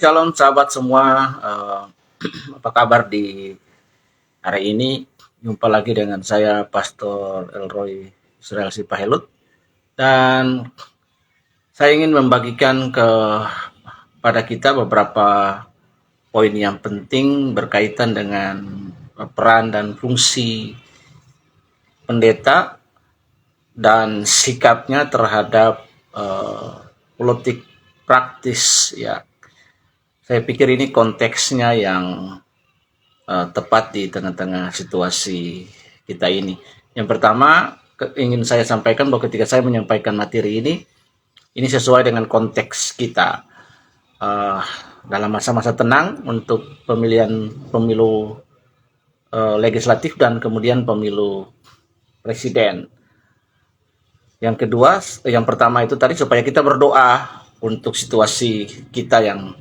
Shalom sahabat semua, apa kabar di hari ini? Jumpa lagi dengan saya Pastor Elroy Israel Sipahelut, dan saya ingin membagikan kepada kita beberapa poin yang penting berkaitan dengan peran dan fungsi pendeta dan sikapnya terhadap politik praktis, ya. Saya pikir ini konteksnya yang tepat di tengah-tengah situasi kita ini. Yang pertama, ingin saya sampaikan bahwa ketika saya menyampaikan materi ini sesuai dengan konteks kita dalam masa-masa tenang untuk pemilu legislatif dan kemudian pemilu presiden. Yang kedua, yang pertama itu tadi supaya kita berdoa untuk situasi kita yang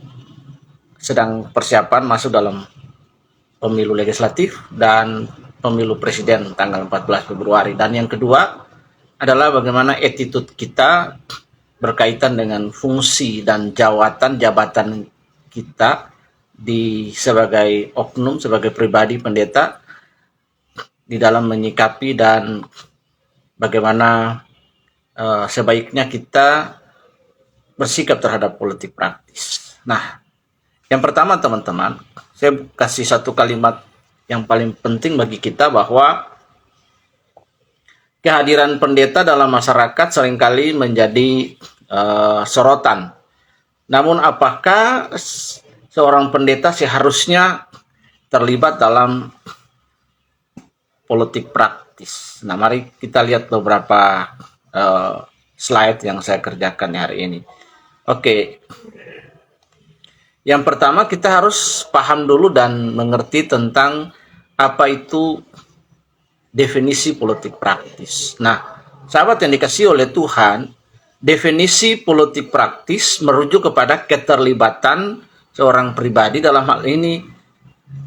sedang persiapan masuk dalam pemilu legislatif dan pemilu presiden tanggal 14 Februari. Dan yang kedua adalah bagaimana attitude kita berkaitan dengan fungsi dan jabatan kita sebagai oknum, sebagai pribadi pendeta di dalam menyikapi dan bagaimana sebaiknya kita bersikap terhadap politik praktis. Nah, yang pertama teman-teman, saya kasih satu kalimat yang paling penting bagi kita bahwa kehadiran pendeta dalam masyarakat seringkali menjadi sorotan. Namun apakah seorang pendeta seharusnya terlibat dalam politik praktis? Nah, mari kita lihat beberapa slide yang saya kerjakan hari ini. Oke. Yang pertama, kita harus paham dulu dan mengerti tentang apa itu definisi politik praktis. Nah, sahabat yang dikasihi oleh Tuhan, definisi politik praktis merujuk kepada keterlibatan seorang pribadi, dalam hal ini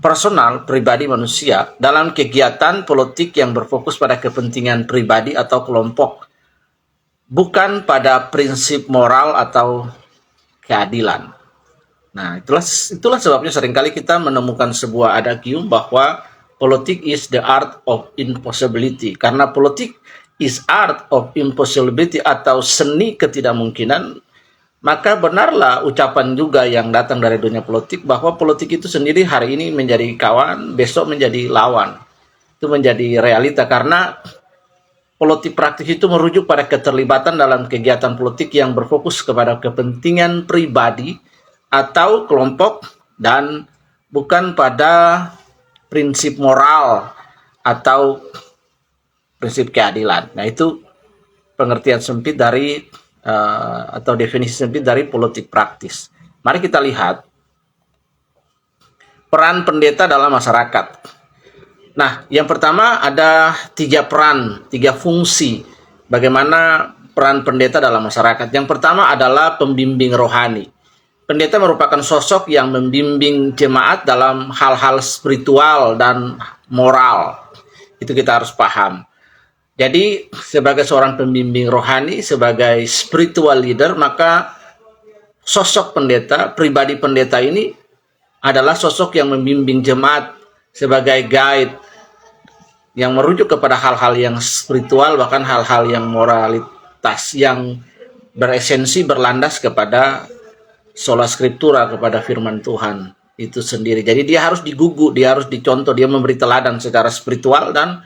personal, pribadi manusia, dalam kegiatan politik yang berfokus pada kepentingan pribadi atau kelompok, bukan pada prinsip moral atau keadilan. Nah, itulah sebabnya seringkali kita menemukan sebuah adagium bahwa politik is the art of impossibility. Karena politik is art of impossibility atau seni ketidakmungkinan, maka benarlah ucapan juga yang datang dari dunia politik bahwa politik itu sendiri hari ini menjadi kawan, besok menjadi lawan. Itu menjadi realita karena politik praktis itu merujuk pada keterlibatan dalam kegiatan politik yang berfokus kepada kepentingan pribadi atau kelompok dan bukan pada prinsip moral atau prinsip keadilan. Nah, itu pengertian sempit dari atau definisi sempit dari politik praktis. Mari kita lihat peran pendeta dalam masyarakat. Nah, yang pertama ada 3 peran, 3 fungsi bagaimana peran pendeta dalam masyarakat. Yang pertama adalah pembimbing rohani. Pendeta merupakan sosok yang membimbing jemaat dalam hal-hal spiritual dan moral. Itu kita harus paham. Jadi sebagai seorang pembimbing rohani, sebagai spiritual leader, maka sosok pendeta, pribadi pendeta ini adalah sosok yang membimbing jemaat sebagai guide yang merujuk kepada hal-hal yang spiritual, bahkan hal-hal yang moralitas yang beresensi berlandas kepada sola scriptura, kepada firman Tuhan itu sendiri. Jadi dia harus digugu, dia harus dicontoh, dia memberi teladan secara spiritual dan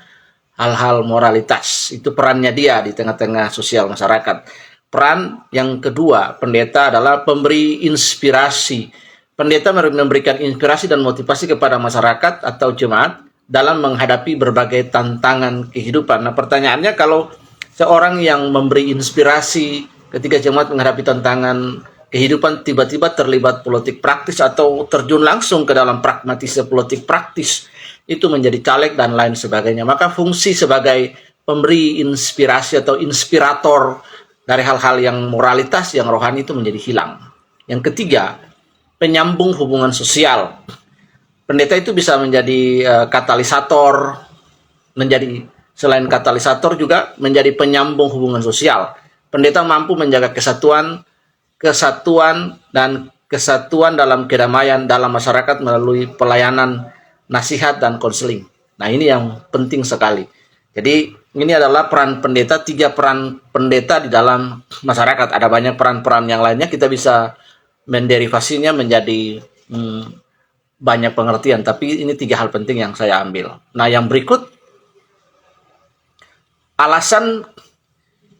hal-hal moralitas. Itu perannya dia di tengah-tengah sosial masyarakat. Peran yang kedua, pendeta adalah pemberi inspirasi. Pendeta memberikan inspirasi dan motivasi kepada masyarakat atau jemaat dalam menghadapi berbagai tantangan kehidupan. Nah, pertanyaannya, kalau seorang yang memberi inspirasi ketika jemaat menghadapi tantangan kehidupan tiba-tiba terlibat politik praktis atau terjun langsung ke dalam pragmatisme politik praktis, itu menjadi caleg dan lain sebagainya, maka fungsi sebagai pemberi inspirasi atau inspirator dari hal-hal yang moralitas, yang rohani itu menjadi hilang. Yang ketiga, penyambung hubungan sosial. Pendeta itu bisa menjadi katalisator, menjadi selain katalisator juga menjadi penyambung hubungan sosial. Pendeta mampu menjaga kesatuan dan kesatuan dalam kedamaian dalam masyarakat melalui pelayanan nasihat dan konseling. Nah, ini yang penting sekali. Jadi ini adalah peran pendeta, 3 peran pendeta di dalam masyarakat. Ada banyak peran-peran yang lainnya, kita bisa menderivasinya menjadi banyak pengertian, tapi ini 3 hal penting yang saya ambil. Nah, yang berikut, alasan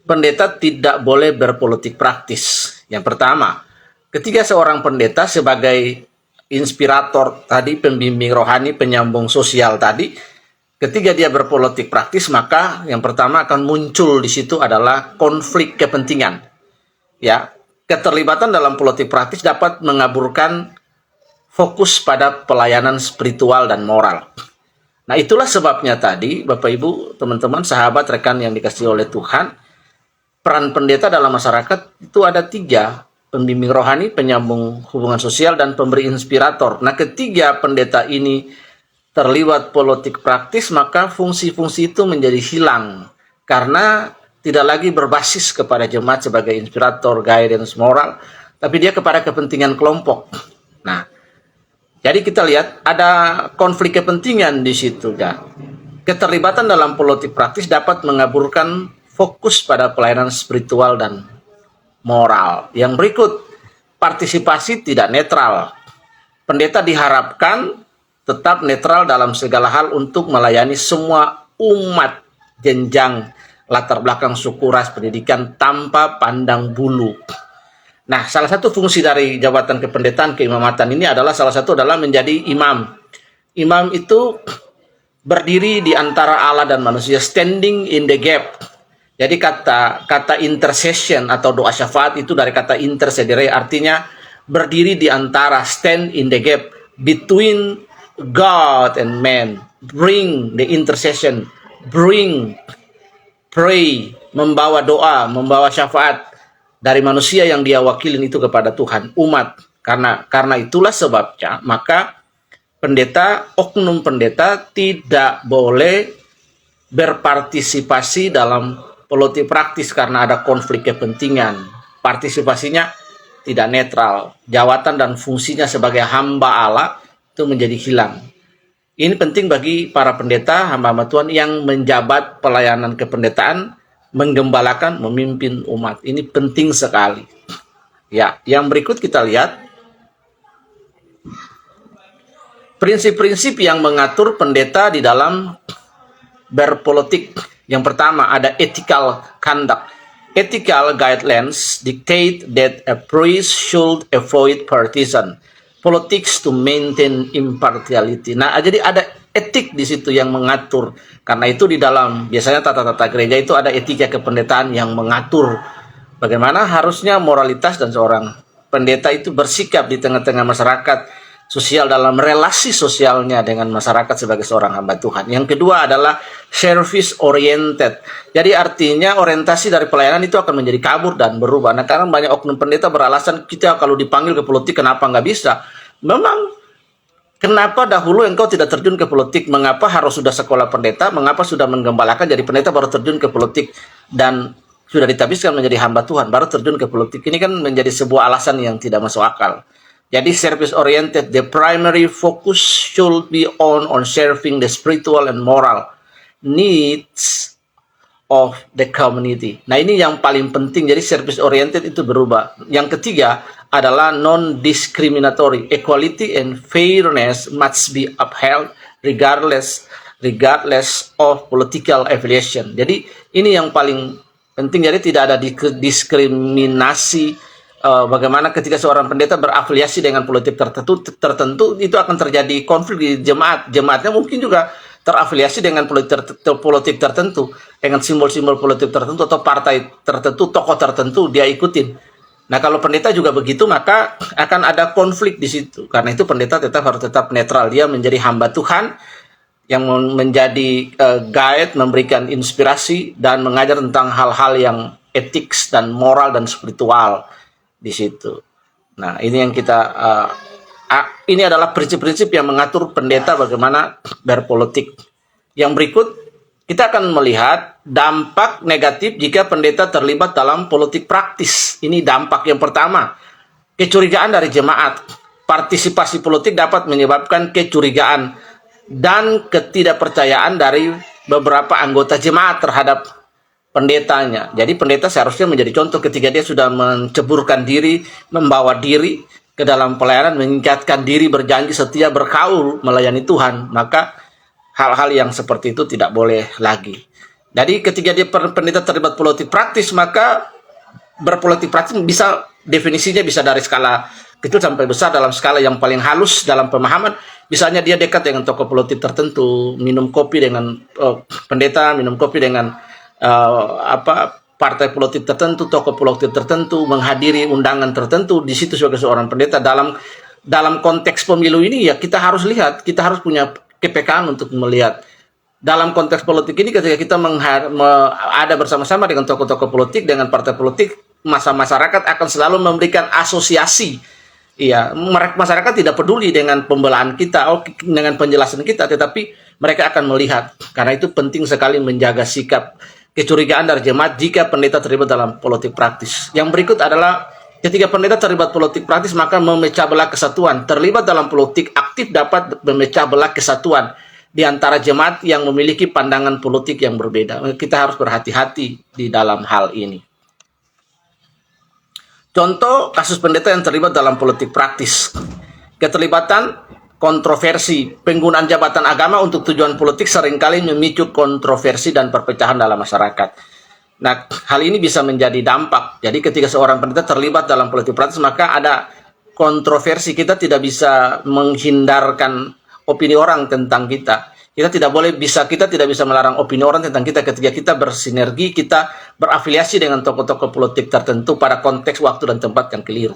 pendeta tidak boleh berpolitik praktis. Yang pertama, ketika seorang pendeta sebagai inspirator tadi, pembimbing rohani, penyambung sosial tadi, ketika dia berpolitik praktis, maka yang pertama akan muncul di situ adalah konflik kepentingan. Ya, keterlibatan dalam politik praktis dapat mengaburkan fokus pada pelayanan spiritual dan moral. Nah, itulah sebabnya tadi, Bapak Ibu, teman-teman, sahabat, rekan yang dikasihi oleh Tuhan, peran pendeta dalam masyarakat itu ada 3, pembimbing rohani, penyambung hubungan sosial, dan pemberi inspirator. Nah, ketiga pendeta ini terlibat politik praktis, maka fungsi-fungsi itu menjadi hilang karena tidak lagi berbasis kepada jemaat sebagai inspirator, guidance, moral, tapi dia kepada kepentingan kelompok. Nah, jadi kita lihat ada konflik kepentingan di situ, ya. Keterlibatan dalam politik praktis dapat mengaburkan fokus pada pelayanan spiritual dan moral. Yang berikut, partisipasi tidak netral. Pendeta diharapkan tetap netral dalam segala hal untuk melayani semua umat jenjang latar belakang suku, ras, pendidikan tanpa pandang bulu. Nah, salah satu fungsi dari jabatan kependetaan, keimamatan ini adalah menjadi imam. Imam itu berdiri di antara Allah dan manusia, standing in the gap. Jadi kata intercession atau doa syafaat itu dari kata intercedere, artinya berdiri di antara, stand in the gap between God and man. Bring the intercession, pray, membawa doa, membawa syafaat dari manusia yang dia wakilin itu kepada Tuhan, umat. Karena itulah sebabnya, maka oknum pendeta tidak boleh berpartisipasi dalam politik praktis karena ada konflik kepentingan. Partisipasinya tidak netral. Jawatan dan fungsinya sebagai hamba Allah itu menjadi hilang. Ini penting bagi para pendeta, hamba-hamba Tuhan yang menjabat pelayanan kependetaan, menggembalakan, memimpin umat. Ini penting sekali. Ya, yang berikut kita lihat prinsip-prinsip yang mengatur pendeta di dalam berpolitik. Yang pertama ada ethical conduct. Ethical guidelines dictate that a priest should avoid partisan politics to maintain impartiality. Nah, jadi ada etik di situ yang mengatur. Karena itu di dalam biasanya tata-tata gereja itu ada etika kependetaan yang mengatur bagaimana harusnya moralitas dan seorang pendeta itu bersikap di tengah-tengah masyarakat sosial dalam relasi sosialnya dengan masyarakat sebagai seorang hamba Tuhan. Yang kedua adalah service oriented. Jadi artinya orientasi dari pelayanan itu akan menjadi kabur dan berubah. Nah, karena banyak oknum pendeta beralasan kita kalau dipanggil ke politik kenapa nggak bisa? Memang kenapa dahulu engkau tidak terjun ke politik? Mengapa harus sudah sekolah pendeta? Mengapa sudah menggembalakan jadi pendeta baru terjun ke politik dan sudah ditabiskan menjadi hamba Tuhan baru terjun ke politik? Ini kan menjadi sebuah alasan yang tidak masuk akal. Jadi service oriented, the primary focus should be on serving the spiritual and moral needs of the community. Nah, ini yang paling penting. Jadi service oriented itu berubah. Yang ketiga adalah non-discriminatory. Equality and fairness must be upheld regardless of political affiliation. Jadi ini yang paling penting. Jadi tidak ada diskriminasi. Bagaimana ketika seorang pendeta berafiliasi dengan politik tertentu itu akan terjadi konflik di jemaat. Jemaatnya mungkin juga terafiliasi dengan politik tertentu, dengan simbol-simbol politik tertentu atau partai tertentu, tokoh tertentu dia ikutin. Nah, kalau pendeta juga begitu, maka akan ada konflik di situ. Karena itu pendeta harus tetap netral. Dia menjadi hamba Tuhan yang menjadi guide, memberikan inspirasi dan mengajar tentang hal-hal yang etik dan moral dan spiritual di situ. Nah, ini yang kita ini adalah prinsip-prinsip yang mengatur pendeta bagaimana berpolitik. Yang berikut kita akan melihat dampak negatif jika pendeta terlibat dalam politik praktis. Ini dampak yang pertama. kecurigaan dari jemaat. Partisipasi politik dapat menyebabkan kecurigaan dan ketidakpercayaan dari beberapa anggota jemaat terhadap pendetanya. Jadi pendeta seharusnya menjadi contoh ketika dia sudah menceburkan diri, membawa diri ke dalam pelayanan, meningkatkan diri, berjanji setia, berkaul, melayani Tuhan. Maka hal-hal yang seperti itu tidak boleh lagi. Jadi ketika dia pendeta terlibat politik praktis, maka berpolitik praktis bisa, definisinya bisa dari skala kecil sampai besar. Dalam skala yang paling halus dalam pemahaman, misalnya dia dekat dengan tokoh politik tertentu, minum kopi dengan pendeta, minum kopi dengan partai politik tertentu, tokoh politik tertentu, menghadiri undangan tertentu di situ sebagai seorang pendeta. Dalam konteks pemilu ini ya kita harus lihat, kita harus punya kepekaan untuk melihat. Dalam konteks politik ini ketika kita ada bersama-sama dengan tokoh-tokoh politik, dengan partai politik, masyarakat akan selalu memberikan asosiasi. Iya, masyarakat tidak peduli dengan pembelaan kita, dengan penjelasan kita, tetapi mereka akan melihat. Karena itu penting sekali menjaga sikap kecurigaan dari jemaat jika pendeta terlibat dalam politik praktis. Yang berikut adalah ketika pendeta terlibat politik praktis, maka memecah belah kesatuan. Terlibat dalam politik aktif dapat memecah belah kesatuan di antara jemaat yang memiliki pandangan politik yang berbeda. Kita harus berhati-hati di dalam hal ini. Contoh kasus pendeta yang terlibat dalam politik praktis. Keterlibatan kontroversi. Penggunaan jabatan agama untuk tujuan politik seringkali memicu kontroversi dan perpecahan dalam masyarakat. Nah, hal ini bisa menjadi dampak. Jadi ketika seorang pendeta terlibat dalam politik praktis, maka ada kontroversi. Kita tidak bisa menghindarkan opini orang tentang kita. Kita tidak bisa melarang opini orang tentang kita ketika kita bersinergi, kita berafiliasi dengan tokoh-tokoh politik tertentu pada konteks waktu dan tempat yang keliru.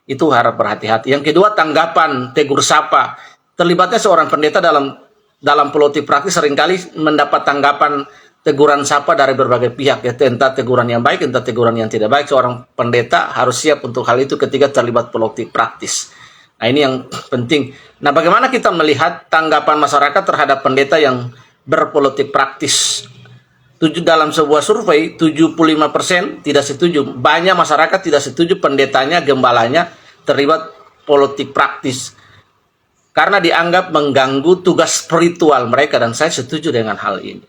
Itu harap berhati-hati. Yang kedua, tanggapan, tegur sapa. Terlibatnya seorang pendeta dalam politik praktis seringkali mendapat tanggapan teguran sapa dari berbagai pihak, ya, entah teguran yang baik, entah teguran yang tidak baik. Seorang pendeta harus siap untuk hal itu ketika terlibat politik praktis. Nah, ini yang penting. Nah, bagaimana kita melihat tanggapan masyarakat terhadap pendeta yang berpolitik praktis? Dalam sebuah survei, 75% tidak setuju. Banyak masyarakat tidak setuju pendetanya, gembalanya terlibat politik praktis karena dianggap mengganggu tugas spiritual mereka, dan saya setuju dengan hal ini.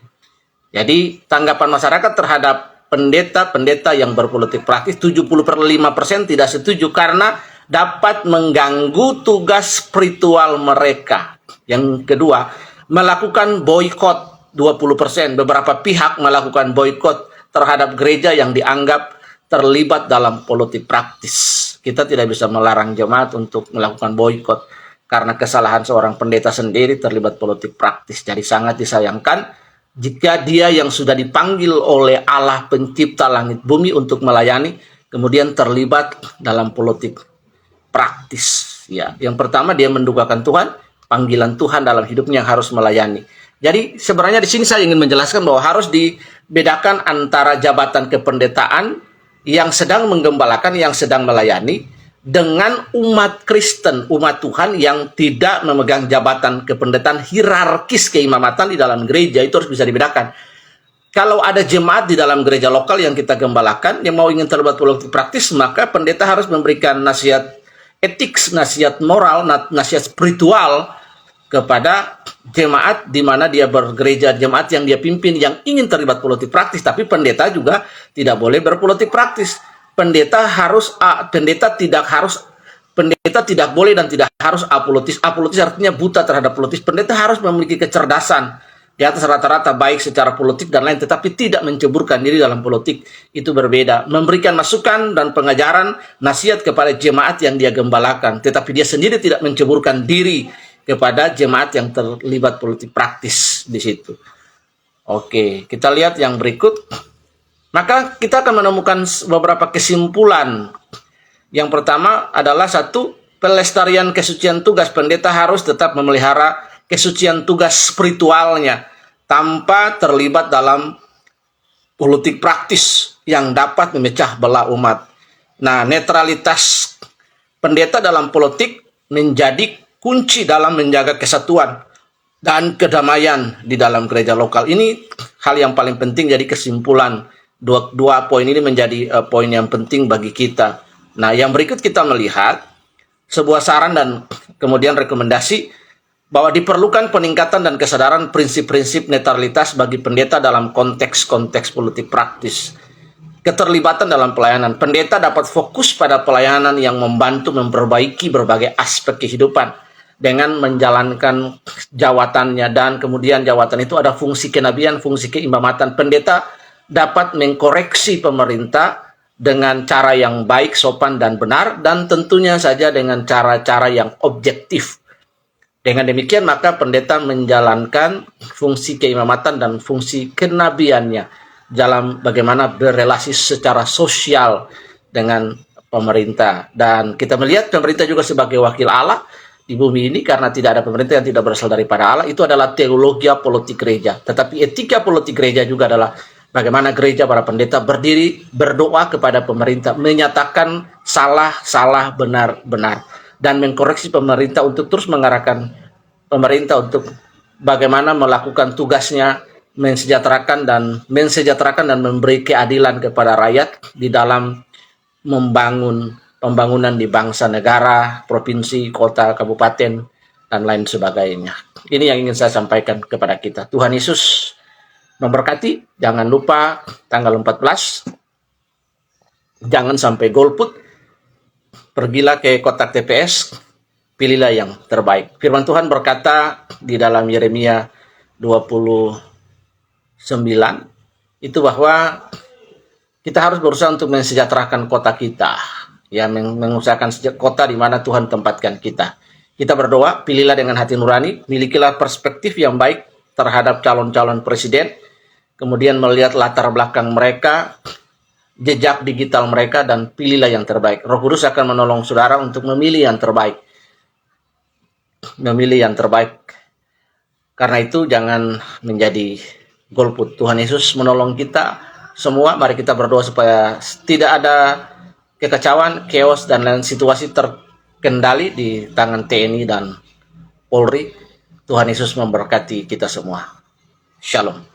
Jadi, tanggapan masyarakat terhadap pendeta-pendeta yang berpolitik praktis, 75% tidak setuju karena dapat mengganggu tugas spiritual mereka. Yang kedua, melakukan boikot, 20%. Beberapa pihak melakukan boikot terhadap gereja yang dianggap terlibat dalam politik praktis. Kita tidak bisa melarang jemaat untuk melakukan boikot karena kesalahan seorang pendeta sendiri terlibat politik praktis. Jadi sangat disayangkan jika dia yang sudah dipanggil oleh Allah pencipta langit bumi untuk melayani, kemudian terlibat dalam politik praktis. Ya, yang pertama dia mendukakan Tuhan, panggilan Tuhan dalam hidupnya yang harus melayani. Jadi sebenarnya di sini saya ingin menjelaskan bahwa harus dibedakan antara jabatan kependetaan yang sedang menggembalakan, yang sedang melayani, dengan umat Kristen, umat Tuhan yang tidak memegang jabatan kependetaan hierarkis keimamatan di dalam gereja. Itu harus bisa dibedakan. Kalau ada jemaat di dalam gereja lokal yang kita gembalakan, yang mau ingin terlibat politik praktis, maka pendeta harus memberikan nasihat etik, nasihat moral, nasihat spiritual kepada jemaat di mana dia bergereja, jemaat yang dia pimpin yang ingin terlibat politik praktis. Tapi pendeta juga tidak boleh berpolitik praktis. Pendeta tidak boleh dan tidak harus apolitis. Apolitis artinya buta terhadap politik. Pendeta harus memiliki kecerdasan di atas rata-rata baik secara politik dan lain, tetapi tidak menceburkan diri dalam politik. Itu berbeda. Memberikan masukan dan pengajaran, nasihat kepada jemaat yang dia gembalakan, tetapi dia sendiri tidak menceburkan diri kepada jemaat yang terlibat politik praktis di situ. Oke, kita lihat yang berikut. Maka kita akan menemukan beberapa kesimpulan. Yang pertama adalah satu, pelestarian kesucian tugas. Pendeta harus tetap memelihara kesucian tugas spiritualnya tanpa terlibat dalam politik praktis yang dapat memecah belah umat. Nah, netralitas pendeta dalam politik menjadi kunci dalam menjaga kesatuan dan kedamaian di dalam gereja lokal. Ini hal yang paling penting. Jadi kesimpulan dua poin ini menjadi poin yang penting bagi kita. Nah, yang berikut kita melihat sebuah saran dan kemudian rekomendasi bahwa diperlukan peningkatan dan kesadaran prinsip-prinsip netralitas bagi pendeta dalam konteks-konteks politik praktis. Keterlibatan dalam pelayanan. Pendeta dapat fokus pada pelayanan yang membantu memperbaiki berbagai aspek kehidupan dengan menjalankan jawatannya, dan kemudian jawatan itu ada fungsi kenabian, fungsi keimamatan. Pendeta dapat mengkoreksi pemerintah dengan cara yang baik, sopan, dan benar, dan tentunya saja dengan cara-cara yang objektif. Dengan demikian maka pendeta menjalankan fungsi keimamatan dan fungsi kenabiannya dalam bagaimana berrelasi secara sosial dengan pemerintah. Dan kita melihat pemerintah juga sebagai wakil Allah di bumi ini, karena tidak ada pemerintah yang tidak berasal daripada Allah. Itu adalah teologi politik gereja. Tetapi etika politik gereja juga adalah bagaimana gereja, para pendeta berdiri, berdoa kepada pemerintah, menyatakan salah, benar, dan mengkoreksi pemerintah untuk terus mengarahkan pemerintah untuk bagaimana melakukan tugasnya, mensejahterakan dan memberi keadilan kepada rakyat di dalam membangun pembangunan di bangsa, negara, provinsi, kota, kabupaten, dan lain sebagainya. Ini yang ingin saya sampaikan kepada kita. Tuhan Yesus memberkati. Jangan lupa tanggal 14, jangan sampai golput. Pergilah ke kotak TPS, pilihlah yang terbaik. Firman Tuhan berkata di dalam Yeremia 29 itu bahwa kita harus berusaha untuk mensejahterakan kota kita, ya, mengusahakan kota di mana Tuhan tempatkan kita. Kita berdoa, pilihlah dengan hati nurani, milikilah perspektif yang baik terhadap calon-calon presiden, kemudian melihat latar belakang mereka, jejak digital mereka, dan pilihlah yang terbaik. Roh Kudus akan menolong saudara untuk memilih yang terbaik. Memilih yang terbaik. Karena itu jangan menjadi golput. Tuhan Yesus menolong kita semua. Mari kita berdoa supaya tidak ada kekacauan, chaos, dan lain situasi terkendali di tangan TNI dan Polri. Tuhan Yesus memberkati kita semua. Shalom.